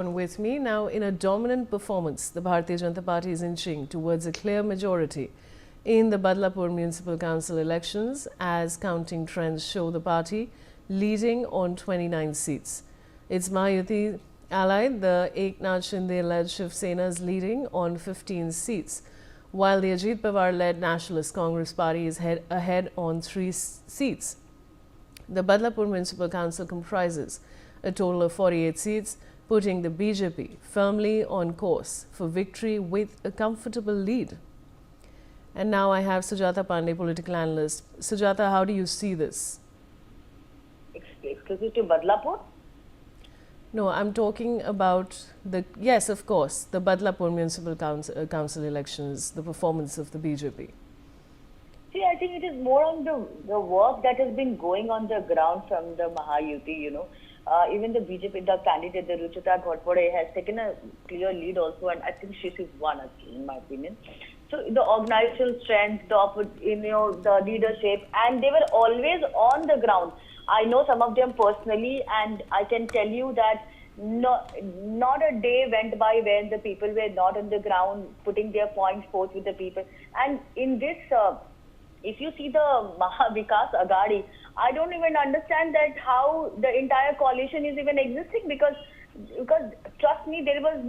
With me now, in a dominant performance, the Bharatiya Janata Party is inching towards a clear majority in the Badlapur Municipal Council elections, as counting trends show the party leading on 29 seats. Its Mahayuti ally, the Eknath Shinde-led Shiv Sena, is leading on 15 seats, while the Ajit Pawar-led Nationalist Congress Party is ahead on 3 seats. The Badlapur Municipal Council comprises a total of 48 seats, putting the BJP firmly on course for victory with a comfortable lead. And now I have Sujata Pandey, political analyst. Sujata, how do you see this? Exclusive to Badlapur? No, I'm talking about yes, of course, the Badlapur Municipal Council elections, the performance of the BJP. See, I think it is more on the work that has been going on the ground from the Mahayuti, even the BJP, the candidate, the Ruchita Ghodpade, has taken a clear lead also, and I think she is one, in my opinion. So the organizational strength, the leadership, and they were always on the ground. I know some of them personally, and I can tell you that not a day went by when the people were not on the ground putting their points forth with the people. And in this, if you see the Vikas Agadi, I don't even understand that how the entire coalition is even existing, because trust me, there was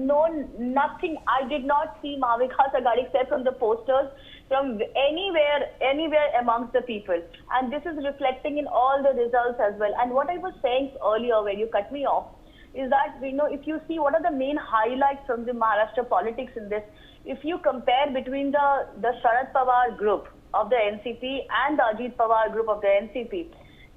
nothing. I did not see Vikas Agadi except from the posters from anywhere amongst the people, and this is reflecting in all the results as well. And what I was saying earlier when you cut me off is that, if you see what are the main highlights from the Maharashtra politics in this, if you compare between the Sharad Pawar group of the NCP and the Ajit Pawar group of the NCP,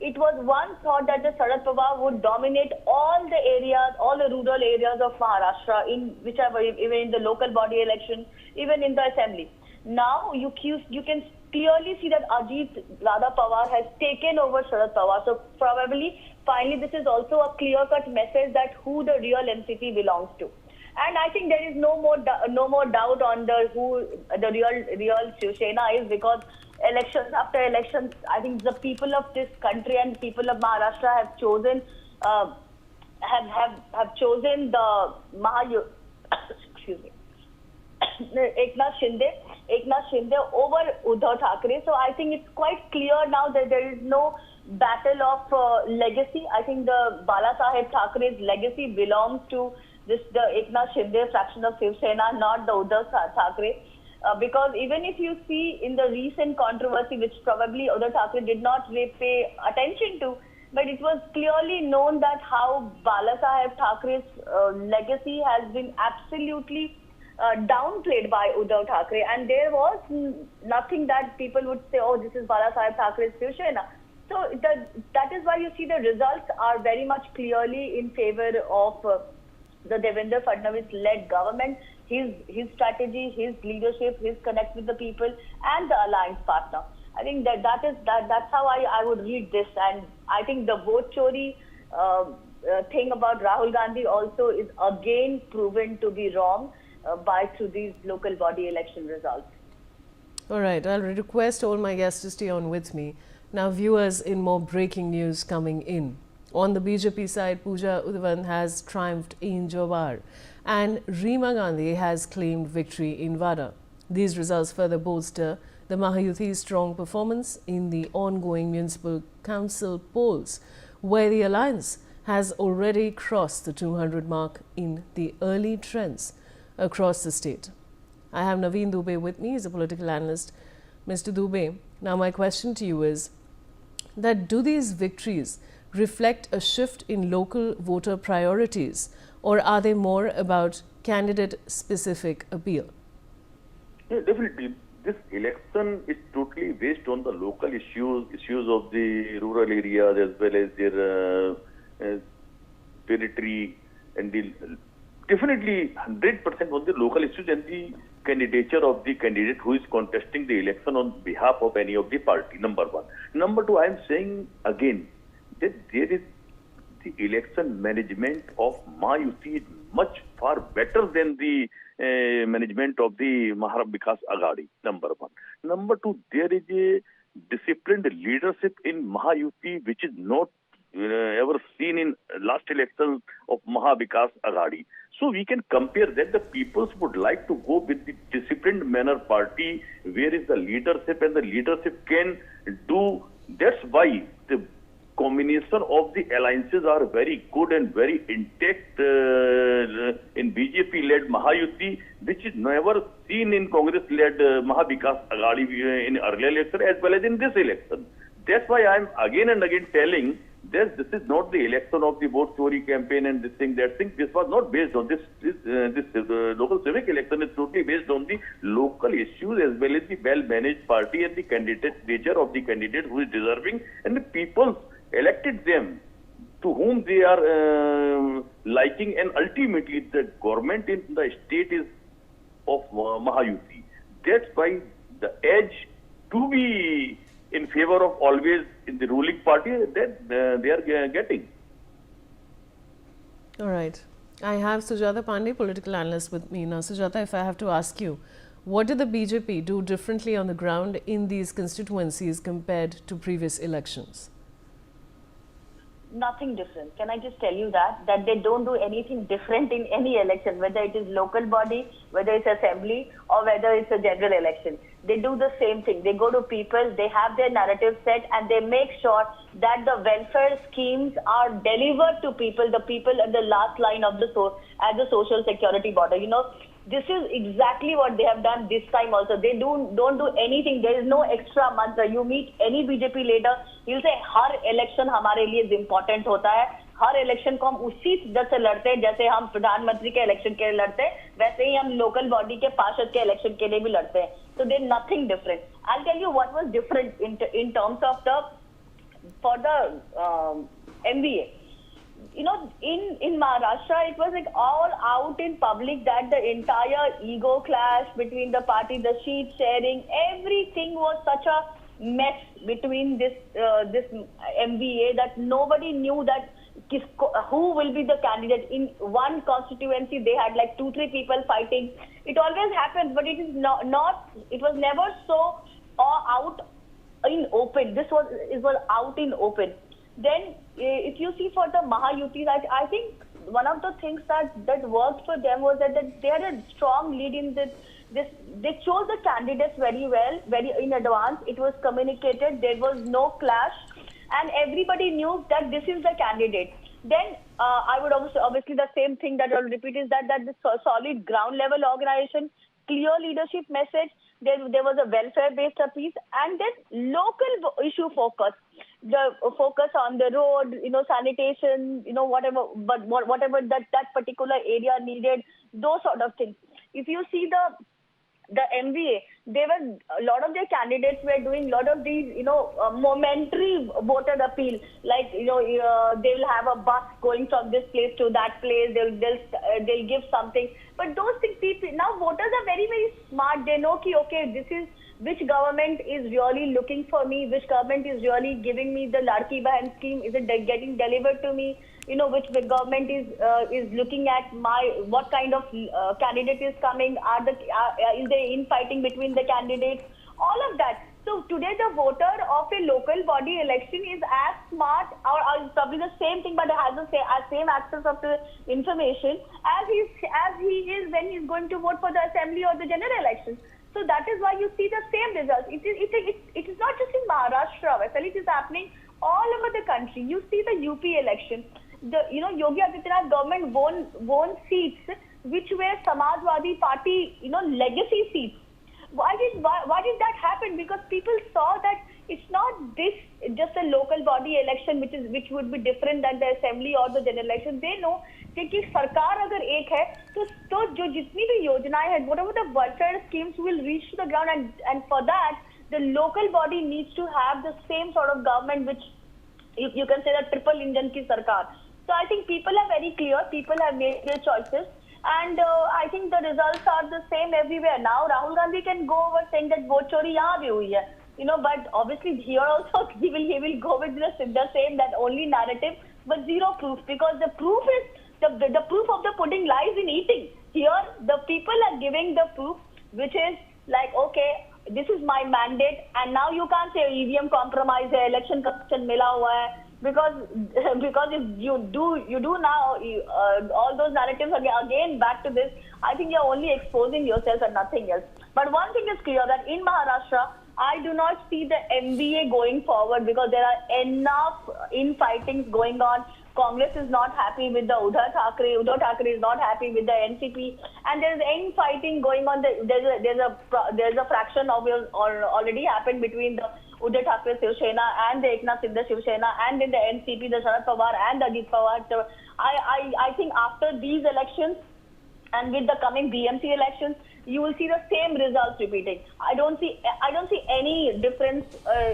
it was once thought that the Sharad Pawar would dominate all the areas, all the rural areas of Maharashtra, even in the local body election, even in the assembly. Now you can clearly see that Ajit Dada Pawar has taken over Sharad Pawar. So probably, finally, this is also a clear-cut message that who the real NCP belongs to. And I think there is no more doubt on who the real Shiv Sena is, because elections after elections, I think the people of this country and people of Maharashtra have chosen chosen the excuse me, Eknath Shinde over Uddhav Thackeray. So I think it's quite clear now that there is no battle of legacy. I think the Bala Saheb Thackeray's legacy belongs to the Eknath Shinde fraction of Shiv Sena, not the Uddhav Thackeray. Because even if you see in the recent controversy, which probably Uddhav Thackeray did not pay attention to, but it was clearly known that how Bala Saheb Thackeray's legacy has been absolutely downplayed by Uddhav Thackeray, and there was nothing that people would say, oh, this is Bala Saheb Thackeray's Shiv Sena. So that is why you see the results are very much clearly in favor of the Devendra Fadnavis-led government, his strategy, his leadership, his connect with the people, and the alliance partner. I think that's how I would read this, and I think the vote chori thing about Rahul Gandhi also is again proven to be wrong through these local body election results. All right, I'll request all my guests to stay on with me. Now, viewers, in more breaking news coming in. On the BJP side, Pooja Udvan has triumphed in Jowar, and Reema Gandhi has claimed victory in Vada. These results further bolster the Mahayuti's strong performance in the ongoing municipal council polls, where the alliance has already crossed the 200 mark in the early trends across the state. I have Naveen Dubey with me. He's a political analyst. Mr. Dubey, now my question to you is that do these victories reflect a shift in local voter priorities, or are they more about candidate-specific appeal? Yeah, definitely. This election is totally based on the local issues of the rural areas, as well as their territory, and definitely 100% on the local issues and the candidature of the candidate who is contesting the election on behalf of any of the party, number one. Number two, I am saying again that there is the election management of Mahayuti is much far better than the management of the Vikas Agadi, number one. Number two, there is a disciplined leadership in Mahayuti which is not ever seen in last elections of Mahavikas Aghadi. So we can compare that. The peoples would like to go with the disciplined manner party where is the leadership and the leadership can do. That's why the combination of the alliances are very good and very intact in BJP-led Mahayuti, which is never seen in Congress-led Mahavikas Aghadi in earlier election as well as in this election. That's why I'm again and again telling that this is not the election of the vote chori campaign and this thing, that thing. This was not based on this local civic election is totally based on the local issues as well as the well-managed party and the candidate nature of the candidate who is deserving, and the people elected them to whom they are liking, and ultimately the government in the state is of Mahayuti. That's why the edge to be in favor of always in the ruling party that they are getting. All right. I have Sujata Pandey, political analyst, with me. Now, Sujata, if I have to ask you, what did the BJP do differently on the ground in these constituencies compared to previous elections? Nothing different. Can I just tell you that they don't do anything different in any election, whether it is local body, whether it's assembly, or whether it's a general election. They do the same thing. They go to people, they have their narrative set, and they make sure that the welfare schemes are delivered to people, the people at the last line of the as the social security border. You know, this is exactly what they have done this time also. They don't do anything. There is no extra mantra. You meet any BJP leader, he'll say, her election हमारे लिए important होता है. हर election को हम उसी तरह से लड़ते हैं जैसे हम प्रधानमंत्री के election के लिए लड़ते हैं, वैसे ही हम local body के पार्षद के election के लिए भी लड़ते हैं. So there's nothing different. I'll tell you what was different in terms of for the MBA. You know, in Maharashtra, it was like all out in public that the entire ego clash between the party, the seat sharing, everything was such a mess between this MBA that nobody knew that who will be the candidate. In one constituency, they had like 2-3 people fighting. It always happens, but it is not. It was never so out in open. This was out in open. Then, if you see for the Mahayuti, I think one of the things that worked for them was that they had a strong lead in this. They chose the candidates very well, very in advance. It was communicated. There was no clash, and everybody knew that this is the candidate. Then I would obviously the same thing that I'll repeat is that the solid ground level organization, clear leadership message. There was a welfare-based appeal, and then local issue focus. The focus on the road, sanitation, whatever that particular area needed, those sort of things. If you see the MVA, a lot of their candidates were doing a lot of these, momentary voter appeal. Like, they will have a bus going from this place to that place. They'll give something. But those things, now voters are very, very smart. They know okay, this is which government is really looking for me, which government is really giving me the Ladki Bahan scheme, is it getting delivered to me, which government is looking at what kind of candidate is coming, is there infighting between the candidates, all of that. So today the voter of a local body election is as smart or probably the same thing, but has the same access of the information as he is when he's going to vote for the assembly or the general election. So that is why you see the same results. It is not just in Maharashtra. It is happening all over the country. You see the UP election. Yogi Adityanath government won seats which were Samajwadi Party, legacy seats. Why did that happen? Because people saw that it's not this just a local body election which would be different than the assembly or the general election. They know कि सरकार अगर एक है तो जो जितनी भी योजनाएं हैं, whatever the welfare schemes will reach to the ground, and for that the local body needs to have the same sort of government which you can say the triple engine की सरकार. So I think people are very clear. People have made their choices. And I think the results are the same everywhere. Now Rahul Gandhi can go over saying that vote chori यहाँ भी हुई है, but obviously here also he will go with the same, that only narrative but zero proof, because the proof is the proof of the pudding lies in eating. Here the people are giving the proof, which is like, okay, this is my mandate, and now you can't say EVM compromise है, election corruption मिला हुआ है, because because if you do now all those narratives again back to this, I think you're only exposing yourself and nothing else. But one thing is clear, that in Maharashtra, I do not see the MBA going forward because there are enough infightings going on. Congress is not happy with the Uddhav Thackeray is not happy with the NCP, and there is infighting going on. There's a fraction of already happened between the Uddhav Thackeray Shiv Sena and the Eknath Shinde Shiv Sena, and in the NCP the Sharad Pawar and the Ajit Pawar. So I think after these elections and with the coming BMC elections, you will see the same results repeating. I don't see any difference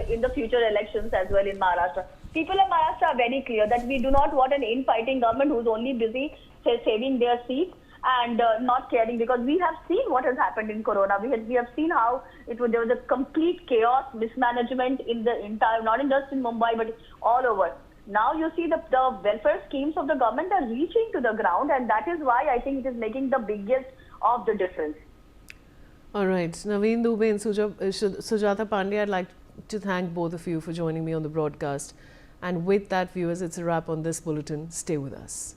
in the future elections as well in Maharashtra. People in Maharashtra are very clear that we do not want an infighting government who's only busy saving their seats and not caring, because we have seen what has happened in Corona. We have seen how there was a complete chaos, mismanagement in the entire, not just in Mumbai but all over. Now you see the welfare schemes of the government are reaching to the ground, and that is why I think it is making the biggest of the difference. All right, Naveen Dubey and Sujata Pandey, I'd like to thank both of you for joining me on the broadcast. And with that, viewers, it's a wrap on this bulletin. Stay with us.